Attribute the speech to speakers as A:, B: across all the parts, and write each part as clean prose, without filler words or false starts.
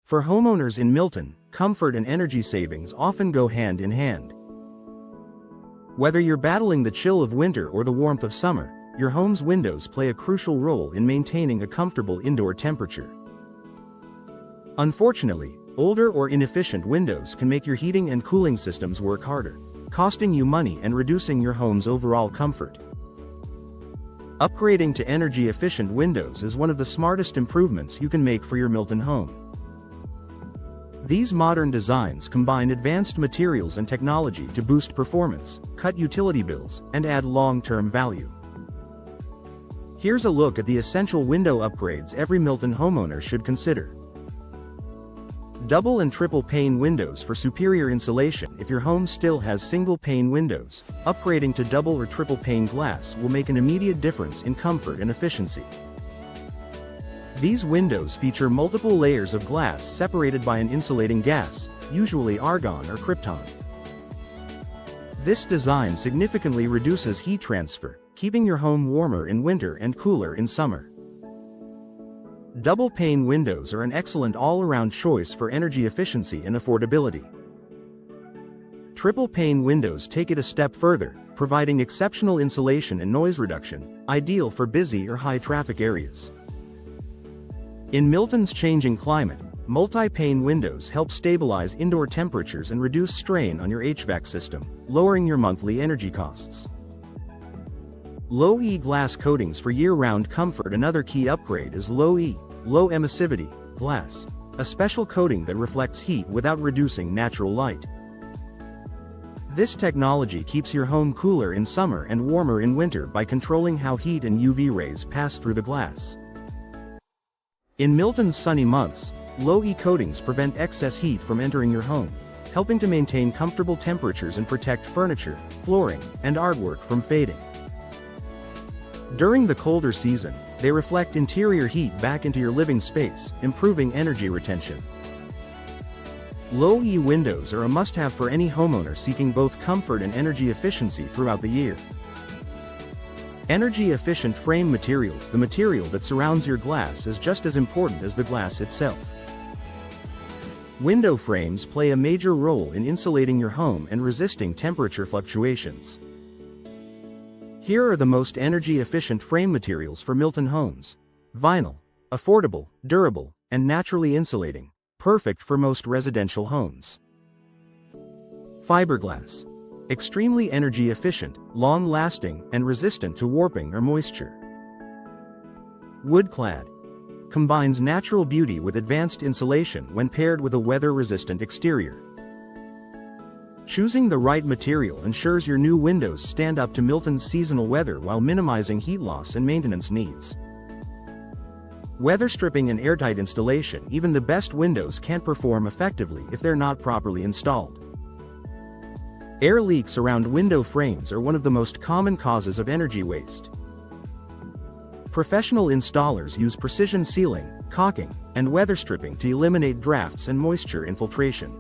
A: For homeowners in Milton, comfort and energy savings often go hand in hand. Whether you're battling the chill of winter or the warmth of summer, your home's windows play a crucial role in maintaining a comfortable indoor temperature. Unfortunately, older or inefficient windows can make your heating and cooling systems work harder, costing you money and reducing your home's overall comfort. Upgrading to energy-efficient windows is one of the smartest improvements you can make for your Milton home. These modern designs combine advanced materials and technology to boost performance, cut utility bills, and add long-term value. Here's a look at the essential window upgrades every Milton homeowner should consider. Double and triple pane windows for superior insulation. If your home still has single pane windows, upgrading to double or triple pane glass will make an immediate difference in comfort and efficiency. These windows feature multiple layers of glass separated by an insulating gas, usually argon or krypton. This design significantly reduces heat transfer, keeping your home warmer in winter and cooler in summer. Double-pane windows are an excellent all-around choice for energy efficiency and affordability. Triple-pane windows take it a step further, providing exceptional insulation and noise reduction, ideal for busy or high-traffic areas. In Milton's changing climate, multi-pane windows help stabilize indoor temperatures and reduce strain on your HVAC system, lowering your monthly energy costs. Low-E glass coatings for year-round comfort. Another key upgrade is low-E, low emissivity, glass, a special coating that reflects heat without reducing natural light. This technology keeps your home cooler in summer and warmer in winter by controlling how heat and UV rays pass through the glass. In Milton's sunny months, low-E coatings prevent excess heat from entering your home, helping to maintain comfortable temperatures and protect furniture, flooring, and artwork from fading. During the colder season, they reflect interior heat back into your living space, improving energy retention. Low-E windows are a must-have for any homeowner seeking both comfort and energy efficiency throughout the year. Energy-efficient frame materials. The material that surrounds your glass is just as important as the glass itself. Window frames play a major role in insulating your home and resisting temperature fluctuations. Here are the most energy-efficient frame materials for Milton homes. Vinyl, affordable, durable, and naturally insulating, perfect for most residential homes. Fiberglass, extremely energy efficient, long-lasting, and resistant to warping or moisture. Wood-clad, combines natural beauty with advanced insulation when paired with a weather-resistant exterior. Choosing the right material ensures your new windows stand up to Milton's seasonal weather while minimizing heat loss and maintenance needs. Weather stripping and airtight installation. Even the best windows can't perform effectively if they're not properly installed. Air leaks around window frames are one of the most common causes of energy waste. Professional installers use precision sealing, caulking, and weather stripping to eliminate drafts and moisture infiltration.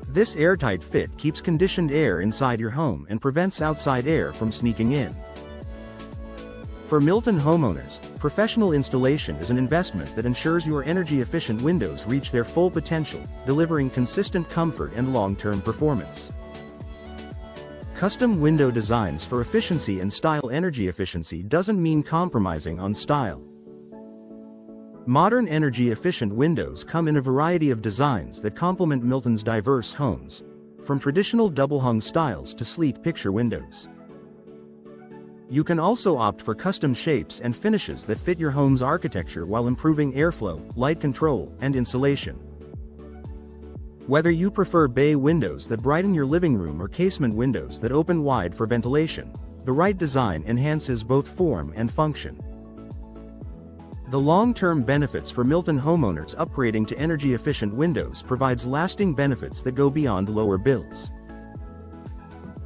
A: This airtight fit keeps conditioned air inside your home and prevents outside air from sneaking in. For Milton homeowners, professional installation is an investment that ensures your energy-efficient windows reach their full potential, delivering consistent comfort and long-term performance. Custom window designs for efficiency and style. Energy efficiency doesn't mean compromising on style. Modern energy-efficient windows come in a variety of designs that complement Milton's diverse homes, from traditional double-hung styles to sleek picture windows. You can also opt for custom shapes and finishes that fit your home's architecture while improving airflow, light control, and insulation. Whether you prefer bay windows that brighten your living room or casement windows that open wide for ventilation, the right design enhances both form and function. The long-term benefits for Milton homeowners. Upgrading to energy-efficient windows provides lasting benefits that go beyond lower bills.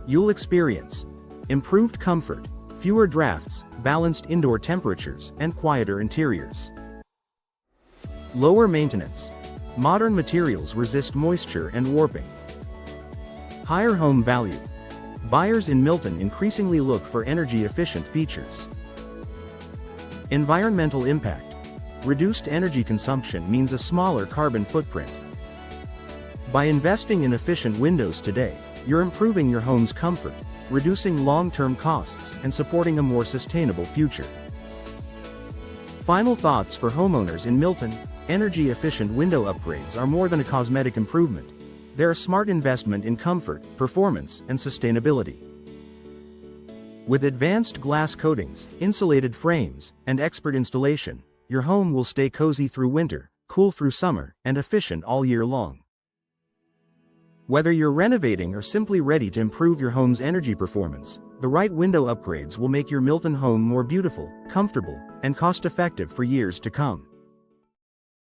A: You'll experience improved comfort, fewer drafts, balanced indoor temperatures, and quieter interiors. Lower maintenance. Modern materials resist moisture and warping. Higher home value. Buyers in Milton increasingly look for energy-efficient features. Environmental impact. Reduced energy consumption means a smaller carbon footprint. By investing in efficient windows today, you're improving your home's comfort, reducing long-term costs, and supporting a more sustainable future. Final thoughts for homeowners in Milton: energy-efficient window upgrades are more than a cosmetic improvement. They're a smart investment in comfort, performance, and sustainability. With advanced glass coatings, insulated frames, and expert installation, your home will stay cozy through winter, cool through summer, and efficient all year long. Whether you're renovating or simply ready to improve your home's energy performance, the right window upgrades will make your Milton home more beautiful, comfortable, and cost-effective for years to come.